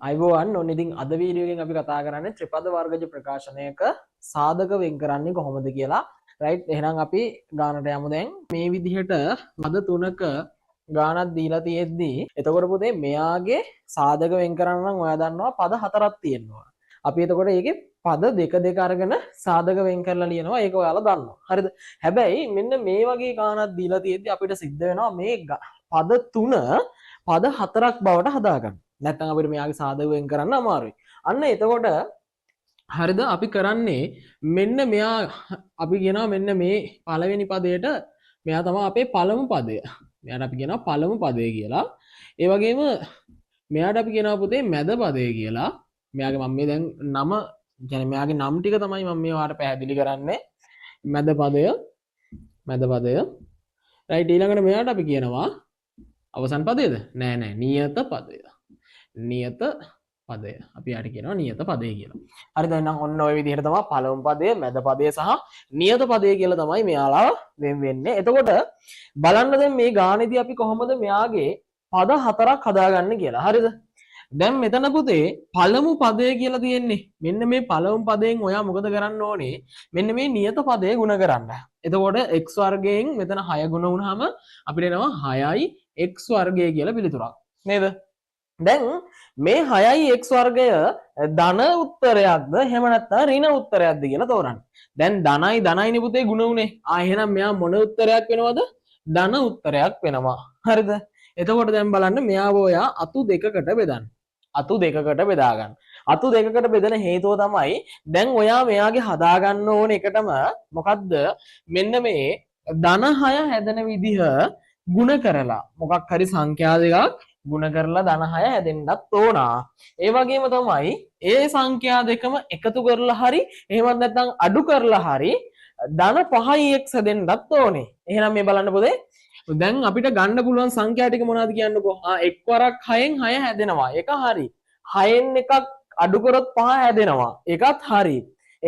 අයිබෝවන් ඔන්න ඉතින් අද වීඩියෝ එකෙන් අපි කතා කරන්නේ ත්‍රිපද වර්ගජ ප්‍රකාශනයක සාධක වෙන් කරන්නේ කොහොමද කියලා. රයිට්, එහෙනම් අපි ගානට යමු. දැන් මේ විදිහට පද තුනක ගානක් දීලා තියෙද්දි එතකොට පුතේ මෙයාගේ සාධක වෙන් කරන්න නම් ඔයා දන්නවා පද හතරක් තියෙනවා. අපි එතකොට ඒකේ පද දෙක දෙක අරගෙන සාධක වෙන් කරලා ලියනවා. ඒක ඔයාලා දන්නවා. හරිද? හැබැයි මෙන්න මේ වගේ ගානක් දීලා තියෙද්දි අපිට සිද්ධ වෙනවා මේ පද තුන පද හතරක් බවට හදාගන්න. නැත්නම් අපිට මෙයාගේ සාධක වෙන් කරන්න අමාරුයි. අන්න එතකොට හරිද අපි කරන්නේ මෙන්න මෙයා අපි කියනවා මෙන්න මේ පළවෙනි පදයට මෙයා තමයි අපේ පළමු පදය. මෙයාට අපි කියනවා පළමු පදය කියලා. ඒ වගේම මෙයාට අපි කියනවා පුතේ මැද පදය කියලා. මෙයාගේ මම මේ දැන් නම කියන්නේ මෙයාගේ නම් ටික තමයි මම මේ වාට පැහැදිලි කරන්නේ. මැද පදය රයිට්. ඊළඟට මෙයාට අපි කියනවා අවසන් පදයේද? නෑ නියත පදය. නියත පදය අපි යට කියනවා නියත පදය කියලා. හරිද? එහෙනම් ඔන්න ඔය විදිහට තමයි පළමු පදය, මැද පදය සහ නියත පදය කියලා තමයි මෙයාලා වෙන් වෙන්නේ. එතකොට බලන්න දැන් මේ ගානේදී අපි කොහොමද මෙයාගේ පද හතරක් හදාගන්නේ කියලා. හරිද? දැන් මෙතන පුතේ පළමු පදය කියලා තියෙන්නේ. මෙන්න මේ පළමු පදයෙන් ඔයා මොකද කරන්න ඕනේ? මෙන්න මේ නියත පදය ගුණ කරන්න. එතකොට x වර්ගයෙන් මෙතන 6 ගුණ වුණාම අපිට එනවා 6යි x වර්ගය කියලා පිළිතුරක්. නේද? දැන් මේ 6යි x වර්ගය ධන උත්තරයක්ද එහෙම නැත්නම් ඍණ උත්තරයක්ද කියලා තෝරන්න. දැන් ධනයිනේ පුතේ ගුණ උනේ. එහෙනම් මෙයා මොන උත්තරයක් වෙනවද? ධන උත්තරයක් වෙනවා. හරිද? එතකොට දැන් බලන්න මෙයාව ඔයා අතු දෙකකට බෙදන්න. අතු දෙකකට බෙදා ගන්න. අතු දෙකකට බෙදෙන හේතුව තමයි දැන් ඔයා මෙයාගේ හදා ගන්න ඕන එකටම මොකද්ද? මෙන්න මේ ධන 6 හැදෙන විදිහ ಗುಣ කරලා මොකක් හරි සංඛ්‍යා දෙකක් ගුණ කරලා ධන 6 හැදෙන්නත් ඕන. ඒ වගේම තමයි ඒ සංඛ්‍යා දෙකම එකතු කරලා හරි එහෙමත් නැත්නම් අඩු කරලා හරි ධන 5යි x හැදෙන්නත් ඕනේ. එහෙනම් මේ බලන්න පොතේ දැන් අපිට ගන්න පුළුවන් සංඛ්‍යා ටික මොනවද කියන්නකෝ? එක් වරක් 6න් 6 හැදෙනවා. ඒක හරි. 6න් එකක් අඩු කරොත් 5 හැදෙනවා. ඒකත් හරි.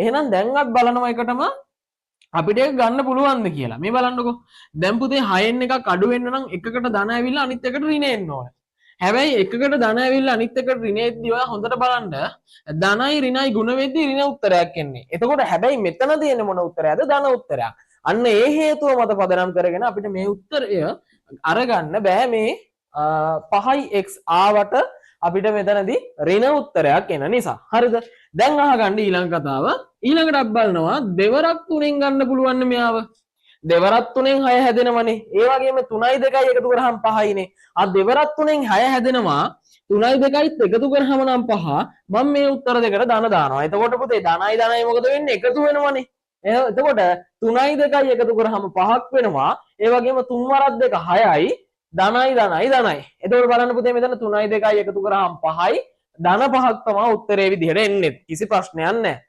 එහෙනම් දැන්වත් බලනවා එකටම අපිට ඒක ගන්න පුළුවන්ද කියලා. මේ බලන්නකෝ. දැන් පුතේ 6න් එකක් අඩු වෙන්න නම් එකකට ධන ඇවිල්ලා අනිත් එකට ඍණ එන්න ඕනේ. හැබැයි එකකට ධන ඇවිල්ලා අනිත් එකට ඍණ එද්දී ඔයා හොඳට බලන්න ධනයි ඍණයි ගුණ වෙද්දී ඍණ උත්තරයක් එන්නේ. එතකොට හැබැයි මෙතන තියෙන මොන උත්තරයක්ද? ධන උත්තරයක්. අන්න ඒ හේතුව මත පදනම් කරගෙන අපිට මේ උත්තරය අරගන්න බෑ. මේ 5x ආවට අපිට මෙතනදී ඍණ උත්තරයක් එන නිසා. හරිද? දැන් අහගන්න ඊළඟ කතාව. ඊළඟට අපි බලනවා දෙවරක් තුනෙන් ගන්න පුළුවන් මෙයාව. දෙවරක් තුනෙන් 6 හැදෙනවනේ. ඒ වගේම 3යි 2යි එකතු කරාම 5යිනේ. දෙවරක් තුනෙන් 6 හැදෙනවා. 3යි 2යිත් එකතු කරාම නම් 5. මම මේ උත්තර දෙකට ධන දානවා. එතකොට පුතේ ධනයි මොකද වෙන්නේ? එකතු වෙනවනේ. එතකොට 3යි 2යි එකතු කරාම 5ක් වෙනවා. ඒ වගේම 3 වරක් 2 6යි. ධනයි. එතකොට බලන්න පුතේ මෙතන 3යි 2යි එකතු කරාම 5යි. ධන 5ක් තමයි උත්තරේ විදිහට එන්නේ. කිසි ප්‍රශ්නයක් නැහැ.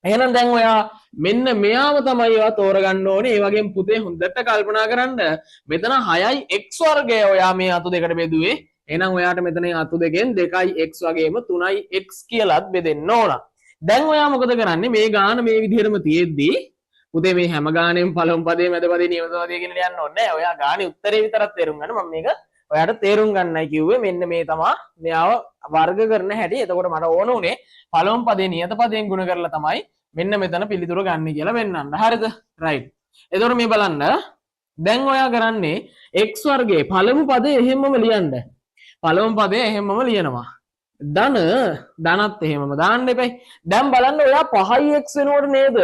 එහෙනම් දැන් ඔයා මෙන්න මෙයාව තමයි ඔයා තෝරගන්න ඕනේ. ඒ වගේම පුතේ හොඳට කල්පනා කරන්න. මෙතන 6යි x වර්ගය ඔයා මේ අතු දෙකට බෙදුවේ. එහෙනම් ඔයාට මෙතන අතු දෙකෙන් 2යි x වගේම 3යි x කියලාත් බෙදෙන්න ඕන. දැන් ඔයා මොකද කරන්නේ? මේ ගාන මේ විදිහටම තියෙද්දි පුතේ මේ හැම ගානෙම පළමු පදේ මැද පදේ නියම පදේ කියන ලියන්න ඕනේ නැහැ. ඔයා ගානේ උත්තරේ විතරක් තේරුම් ගන්න. මම මේක ඔයාට තේරුම් ගන්නයි කිව්වේ. මෙන්න මේ තමයි මෙයාව වර්ග කරන හැටි. එතකොට මට ඕන උනේ පළමු පදේ නියත පදයෙන් ගුණ කරලා තමයි මෙන්න මෙතන පිළිතුර ගන්න කියලා වෙන්නන්න. හරිද? රයිට්. එතකොට මේ බලන්න. දැන් ඔයා කරන්නේ x වර්ගයේ පළමු පදේ එහෙමම ලියන්න. පළමු පදේ එහෙමම ලියනවා. ධනත් එහෙමම දාන්න එපයි. දැන් බලන්න ඔයා 5x වෙනකොට නේද?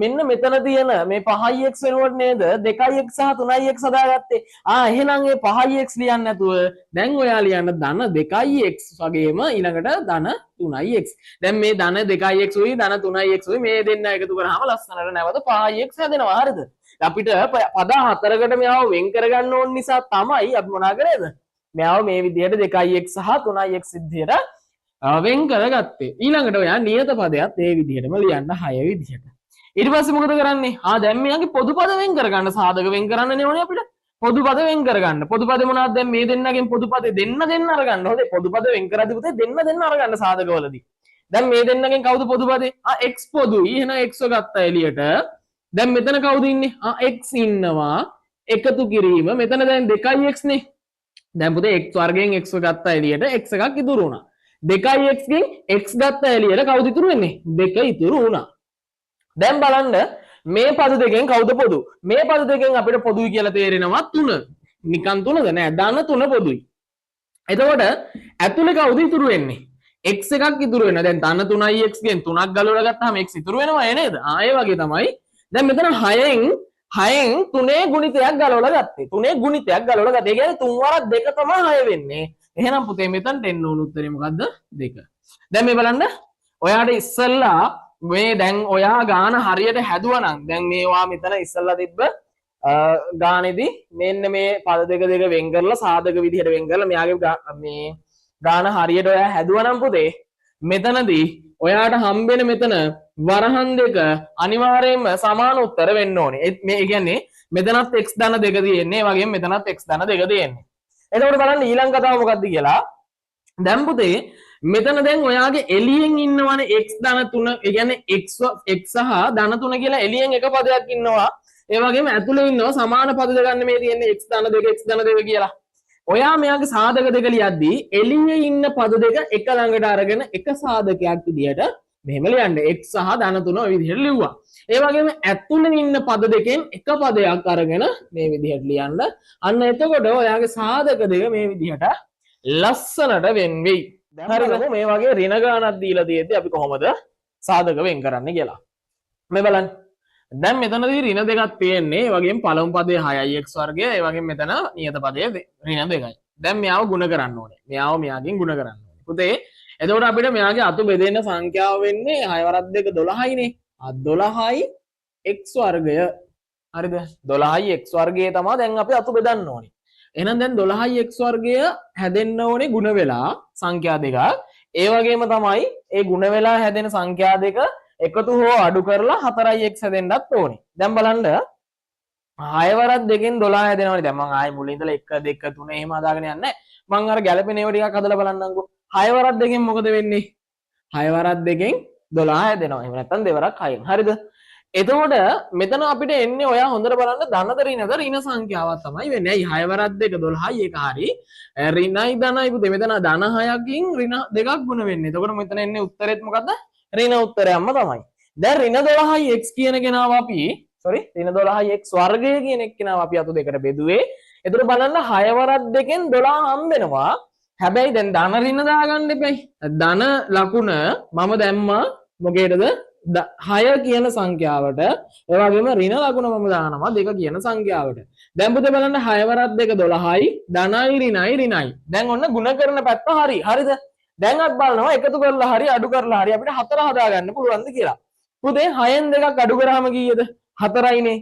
මෙන්න මෙතන තියෙන මේ 5x වෙනකොට නේද 2x සහ 3x හදාගත්තේ. එහෙනම් ඒ 5x ලියන්න නැතුව දැන් ඔයා ලියන්න ධන 2x වගේම ඊළඟට ධන 3x. දැන් මේ ධන 2x උයි ධන 3x උයි මේ දෙන්න එකතු කරාම ලස්සනට නැවත 5x හැදෙනවා. හරිද? අපිට පද හතරකට මෙයාව වෙන් කරගන්න ඕන නිසා තමයි අපි මොනා කරේද? මෙයාව මේ විදිහට 2x සහ 3x විදිහට වෙන් කරගත්තේ. ඊළඟට ඔයා නියත පදයක් ඒ විදිහටම ලියන්න 6 විදිහට. ඊට පස්සේ මොකද කරන්නේ? දැන් මෙයාගේ පොදු පද වෙන් කරගන්න සාධක වෙන් කරන්නනේ ඕනේ අපිට. පොදු පද වෙන් කරගන්න. පොදු පද මොනවද? දැන් මේ දෙන්නගෙන් පොදු පද දෙන්න අරගන්න. හොඳේ පොදු පද වෙන් කරද්දී පුතේ දෙන්න අරගන්න සාධකවලදී. දැන් මේ දෙන්නගෙන් කවුද පොදු පදේ? x පොදුයි. එහෙනම් x ගත්තා එළියට. දැන් මෙතන කවුද ඉන්නේ? x ඉන්නවා. එකතු කිරීම. මෙතන දැන් 2x නේ. දැන් පුතේ x වර්ගයෙන් x ගත්තා එළියට x එකක් ඉතුරු වුණා. 2යි x ගෙන් x ගත්ත එළියට කවුද ඉතුරු වෙන්නේ 2 ඉතුරු වුණා. දැන් බලන්න මේ පද දෙකෙන් කවුද පොදු? මේ පද දෙකෙන් අපිට පොදුයි කියලා තේරෙනවා 3. නිකන් 3ද නෑ ධන 3 පොදුයි. එතකොට ඇතුලේ කවුද ඉතුරු වෙන්නේ? x එකක් ඉතුරු වෙනවා. දැන් ධන 3යි x ගෙන් 3ක් ගලවලා ගත්තාම x ඉතුරු වෙනවා නේද? ආයේ වගේ තමයි. දැන් මෙතන 6න් 3 ගුණිතයක් ගලවලා ගත්තේ. 3 ගුණිතයක් ගලවලා ගත්තේ. ඒ කියන්නේ 3 වරක් 2 තමයි 6 වෙන්නේ. එහෙනම් පුතේ මෙතනට එන්න ඕන උත්තරේ මොකද්ද? 2. දැන් මේ බලන්න. ඔයාට ඉස්සෙල්ලා මේ දැන් ඔයා ගාන හරියට හැදුවා නම් දැන් මේවා මෙතන ඉස්සෙල්ලා තිබ්බ ගානේදී මෙන්න මේ පද දෙක වෙන් කරලා සාධක විදිහට වෙන් කරලා මෙයාගේ මේ ගාන හරියට ඔයා හැදුවා නම් පුතේ මෙතනදී ඔයාට හම්බෙන මෙතන වරහන් දෙක අනිවාර්යයෙන්ම සමාන උත්තර වෙන්න ඕනේ. මේ කියන්නේ මෙතනත් x ධන දෙක තියෙන්නේ, ඒ වගේම මෙතනත් x ධන දෙක තියෙන්නේ. එතකොට බලන්න ඊළඟ කතාව මොකක්ද කියලා. දැන් පුතේ මෙතන දැන් ඔයාගේ එළියෙන් ඉන්නවනේ x ධන 3, ඒ කියන්නේ x සහ ධන 3 කියලා එළියෙන් එක පදයක් ඉන්නවා. ඒ වගේම ඇතුලේ ඉන්නවා සමාන පද දෙක ගන්න මේ තියෙන්නේ x ධන 2 x ධන 2 කියලා. ඔයා මෙයාගේ සාධක දෙක ලියද්දී එළියේ ඉන්න පද දෙක එක ළඟට අරගෙන එක සාධකයක් විදියට මෙහෙම ලියන්න. x සහ ධන 3 ඔය විදිහට ලිව්වා. ඒ වගේම ඇතුලේ ඉන්න පද දෙකෙන් එක පදයක් අරගෙන මේ විදිහට ලියන්න. අන්න එතකොට ඔයාගේ සාධක දෙක මේ විදිහට ලස්සනට වෙන් වෙයි. හරිද? මේ වගේ ඍණ ගානක් දීලා තියෙද්දි අපි කොහොමද සාධක වෙන් කරන්නේ කියලා. මේ බලන්න. දැන් මෙතනදී ඍණ දෙකක් තියෙන්නේ. ඒ වගේම පළමු පදයේ 6x වර්ගය, ඒ වගේම මෙතන නියත පදයේ ඍණ 2යි. දැන් මෙයාව ගුණ කරන්න ඕනේ. මෙයාව මෙයාගෙන් ගුණ කරන්න ඕනේ. පුතේ එතකොට අපිට මෙයාගේ අතු බෙදෙන්න සංඛ්‍යාව වෙන්නේ 6 වරක් 2 12යිනේ. 12යි x වර්ගය. හරිද? 12යි x වර්ගය තමයි දැන් අපි අතු බෙදන්න ඕනේ. එහෙනම් දැන් 12යි x වර්ගය හැදෙන්න ඕනේ ගුණ වෙලා සංඛ්‍යා දෙකක්. ඒ වගේම තමයි ඒ ගුණ වෙලා හැදෙන සංඛ්‍යා දෙක එකතු හෝ අඩු කරලා 4යි x හැදෙන්නත් ඕනේ. දැන් බලන්න 6 වරක් 2කින් 12 හැදෙනවනේ. දැන් මම ආයේ මුලින් ඉඳලා 1 2 3 එහෙම හදාගෙන යන්නේ නැහැ. මම අර ගැළපෙන ඒවා ටිකක් හදලා බලන්නම්කෝ. 6 වරක් 2කින් මොකද වෙන්නේ? 6 වරක් 2කින් 12 හැදෙනවා. එහෙම නැත්නම් 2 වරක් 6න්. හරිද? එතකොට මෙතන අපිට එන්නේ ඔයා හොඳට බලන්න ධනද ඍණද ඍණ සංඛ්‍යාවක් තමයි වෙන්නේ. ඇයි 6 වරක් 2 12යි ඒක හරි. ඍණයි ධනයි පුතේ මෙතන ධන 6කින් ඍණ 2ක් ගුණ වෙන්නේ. එතකොට මෙතන එන්නේ උත්තරෙත් මොකද්ද? ඍණ උත්තරයක්ම තමයි. දැන් ඍණ 12යි x කියන කෙනාව අපි ඍණ 12යි x වර්ගය කියන එක්කෙනාව අපි අතු දෙකට බෙදුවේ. එතකොට බලන්න 6 වරක් 2කින් 12 හම්බෙනවා. හැබැයි දැන් ධන ඍණ දාගන්න එපයි. ධන ලකුණ මම දැම්මා මොකේද? 6 කියන සංඛ්‍යාවට, ඒ වගේම ඍණ ලකුණ මම දානවා 2 කියන සංඛ්‍යාවට. දැන් පුතේ බලන්න 6 වරක් 2 12යි ධනයි ඍණයි ඍණයි. දැන් ඔන්න ಗುಣ කරන පැත්ත හරි. හරිද? දැන් අපි බලනවා එකතු කරලා හරි අඩු කරලා හරි අපිට 4 හදාගන්න පුළුවන්ද කියලා. පුතේ 6න් 2ක් අඩු කරාම කීයද? 4යිනේ.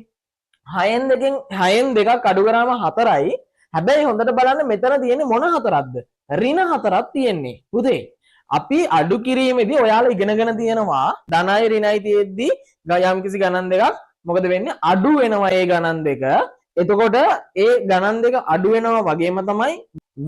6න් 2ක් අඩු කරාම 4යි. හැබැයි හොඳට බලන්න මෙතන තියෙන්නේ මොන 4ක්ද? ඍණ 4ක් තියෙන්නේ. පුතේ අපි අඩු කිරීමේදී ඔයාලා ඉගෙනගෙන තියෙනවා ධනයි ඍණයි තියෙද්දී යම්කිසි ගණන් දෙකක් මොකද වෙන්නේ? අඩු වෙනවා ඒ ගණන් දෙක. එතකොට ඒ ගණන් දෙක අඩු වෙනවා වගේම තමයි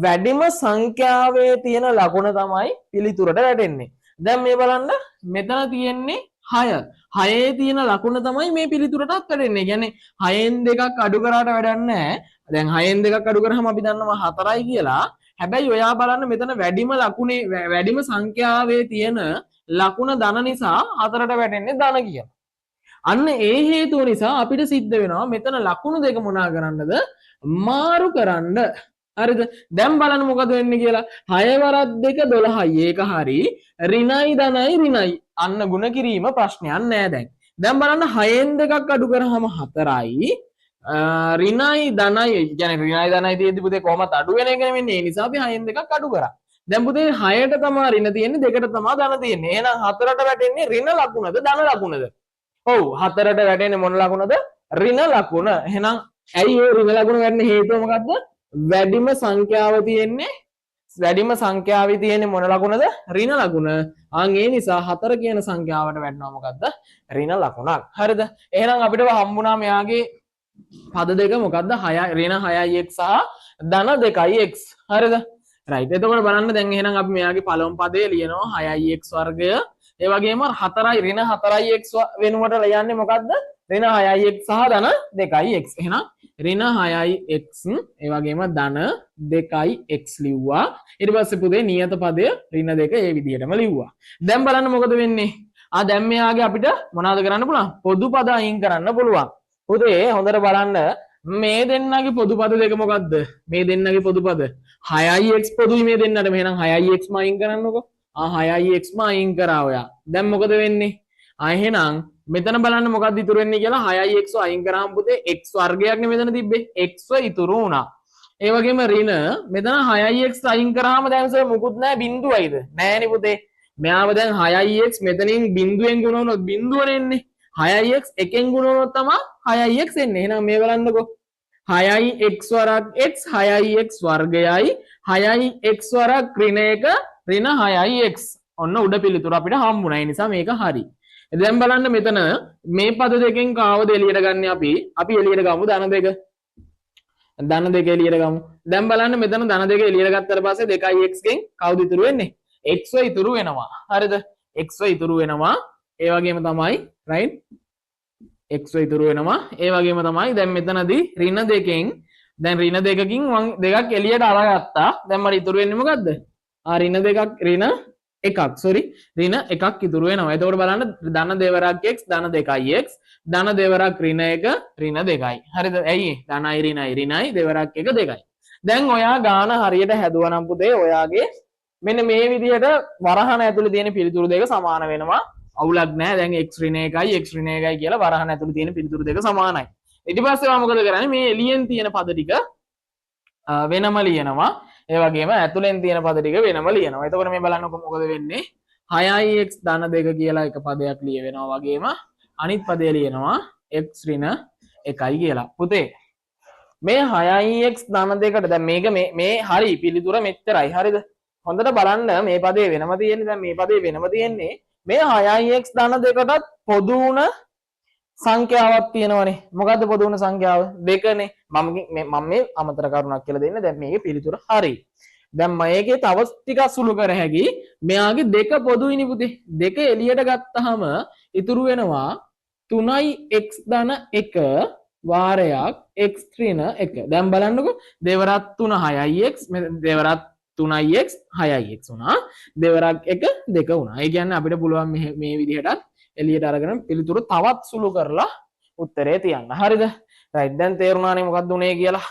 වැඩිම සංඛ්‍යාවේ තියෙන ලකුණ තමයි පිළිතුරට වැටෙන්නේ. දැන් මේ බලන්න මෙතන තියෙන්නේ 6. 6ේ තියෙන ලකුණ තමයි මේ පිළිතුරටත් වැටෙන්නේ. කියන්නේ 6න් 2ක් අඩු කරාට වැඩක් නැහැ. දැන් 6න් 2ක් අඩු කරාම අපි දන්නවා 4යි කියලා. හැබැයි ඔයා බලන්න මෙතන වැඩිම සංඛ්‍යාවේ තියෙන ලකුණ ධන නිසා 4ට වැටෙන්නේ ධන කියලා. අන්න ඒ හේතුව නිසා අපිට සිද්ධ වෙනවා මෙතන ලකුණු දෙක මොනා කරන්නද? මාරු කරන්න. හරිද? දැන් බලන්න මොකද වෙන්නේ කියලා. 6 වරක් 2 12යි ඒක හරි. ඍණයි ධනයි ඍණයි. අන්න ಗುಣ කිරීම ප්‍රශ්නයක් නෑ දැන්. දැන් බලන්න 6න් 2ක් අඩු කරාම 4යි. ඍණයි ධනයි කියන්නේ ඍණයි ධනයි තියෙද්දි පුතේ කොහොමද අඩු වෙන එක නෙමෙයි. ඒ නිසා අපි 6න් 2ක් අඩු කරා. දැන් පුතේ 6ට තමයි ඍණ තියෙන්නේ 2ට තමයි ධන තියෙන්නේ. එහෙනම් 4ට වැටෙන්නේ ඍණ ලකුණද ධන ලකුණද? ඔව් 4ට වැටෙන්නේ මොන ලකුණද? ඍණ ලකුණ. එහෙනම් ඇයි ඒ ඍණ ලකුණ වැටෙන්න හේතුව මොකද්ද? වැඩිම සංඛ්‍යාවේ තියෙන්නේ මොන ලකුණද? ඍණ ලකුණ. ආන් ඒ නිසා 4 කියන සංඛ්‍යාවට වැටෙනවා මොකද්ද? ඍණ ලකුණක්. හරිද? එහෙනම් අපිට හම්බුණා මෙයාගේ පද දෙක මොකද්ද? 6 ඍණ 6යි x සහ ධන 2යි x. හරිද? රයිට්. එතකොට බලන්න දැන් එහෙනම් අපි මෙයාගේ පළමු පදේ ලියනවා 6යි x වර්ගය. ඒ වගේම 4යි ඍණ 4යි x වෙනුවට ලියන්නේ මොකද්ද? ඍණ 6යි x සහ ධන 2යි x. එහෙනම් ඍණ 6යි x ඒ වගේම ධන 2යි x ලිව්වා. ඊට පස්සේ පුතේ නියත පදය ඍණ 2 ඒ විදිහටම ලිව්වා. දැන් බලන්න මොකද වෙන්නේ? දැන් මෙයාගේ අපිට මොනවද කරන්න පුළුවන්? පොදු පද අයින් කරන්න පුළුවන්. පුතේ හොඳට බලන්න මේ දෙන්නගේ පොදු පද දෙක මොකද්ද? මේ දෙන්නගේ පොදු පද 6ix පොදුයි මේ දෙන්නට. එහෙනම් 6ix ම අයින් කරන්නකෝ. 6ix ම අයින් කරා ඔයා. දැන් මොකද වෙන්නේ? එහෙනම් මෙතන බලන්න මොකක්ද ඉතුරු වෙන්නේ කියලා 6ix අයින් කරාම පුතේ x වර්ගයක් නේ මෙතන තිබ්බේ. x ඉතුරු වුණා. ඒ වගේම ඍණ මෙතන 6ix අයින් කරාම දැන් සර් මුකුත් නැහැ බිඳුවයිද? නෑනේ පුතේ. මෙයාව දැන් 6ix මෙතනින් බිඳුවෙන් ගුණ වුණොත් බිඳුවනේ එන්නේ. 6ix එකෙන් ගුණ වුණොත් තමයි 6ix එන්නේ. එහෙනම් මේ බලන්නකෝ. 6ix වරක් x 6ix වර්ගයයි 6ix වරක් ඍණ 1 ඍණ 6ix. ඔන්න උඩ පිළිතුර අපිට හම්බුණා. ඒ නිසා මේක හරි. දැන් බලන්න මෙතන මේ පද දෙකෙන් කාවද එළියට ගන්න අපි එළියට ගමු ධන දෙක. ධන දෙක එළියට ගමු. දැන් බලන්න මෙතන ධන දෙක එළියට ගත්තට පස්සේ 2x ගෙන් කවුද ඉතුරු වෙන්නේ? x ඉතුරු වෙනවා. හරිද? x ඉතුරු වෙනවා. ඒ වගේම තමයි right x ඉතුරු වෙනවා. ඒ වගේම තමයි දැන් මෙතනදී ඍණ දෙකෙන් දැන් ඍණ දෙකකින් දෙකක් එළියට අරගත්තා. දැන් මට ඉතුරු වෙන්නේ මොකද්ද? ඍණ දෙකක් ඍණ එකක් sorry ඍණ එකක් ඉතුරු වෙනවා. එතකොට බලන්න ධන දෙවරක් x ධන 2යි x ධන දෙවරක් ඍණ 1 ඍණ 2යි. හරිද? ඇයි ධනයි ඍණයි දෙවරක් 1 2යි. දැන් ඔයා ගාන හරියට හැදුවා නම් පුතේ ඔයාගේ මෙන්න මේ විදිහට වරහන ඇතුලේ තියෙන පිළිතුරු දෙක සමාන වෙනවා. අවුලක් නැහැ. දැන් x ඍණ 1යි x ඍණ 1යි කියලා වරහන ඇතුලේ තියෙන පිළිතුරු දෙක සමානයි. ඊට පස්සේ මම මොකද කරන්නේ? මේ එළියෙන් තියෙන පද ටික වෙනම ලියනවා. ඒ වගේම ඇතුලෙන් තියෙන පද ටික වෙනම ලියනවා. එතකොට මේ බලන්නකො මොකද වෙන්නේ? 6ix ධන 2 කියලා එක පදයක් ලියවෙනවා වගේම අනිත් පදය ලියනවා x ඍණ 1යි කියලා. පුතේ මේ 6ix ධන 2කට දැන් මේක මේ හරි පිළිතුර මෙච්චරයි. හරිද? හොඳට බලන්න මේ පදේ වෙනම තියෙන්නේ. දැන් මේ පදේ වෙනම තියෙන්නේ මේ 6ix ධන 2කටත් පොදු වුණ සංඛ්‍යාවක් තියෙනවනේ. මොකද්ද පොදු වුණ සංඛ්‍යාව? 2නේ. මම මේ අමතර කරුණක් කියලා දෙන්න. දැන් මේකේ පිළිතුර හරි. දැන් මේකේ තව ටිකක් සුළු කර හැකි. මෙයාගේ 2 පොදුයිනේ පුතේ. 2 එළියට ගත්තාම ඉතුරු වෙනවා 3x ධන 1 වාරයක් x ඍණ 1. දැන් බලන්නකෝ. දෙවරක් 3 6ix දෙවරක් 3ix 6ix වුණා. දෙවරක් 1 2 වුණා. ඒ කියන්නේ අපිට පුළුවන් මේ විදිහටත් එළියට අරගෙන පිළිතුරු තවත් සුළු කරලා උත්තරේ තියන්න. හරිද? right දැන් තේරුණානේ මොකක්ද උනේ කියලා.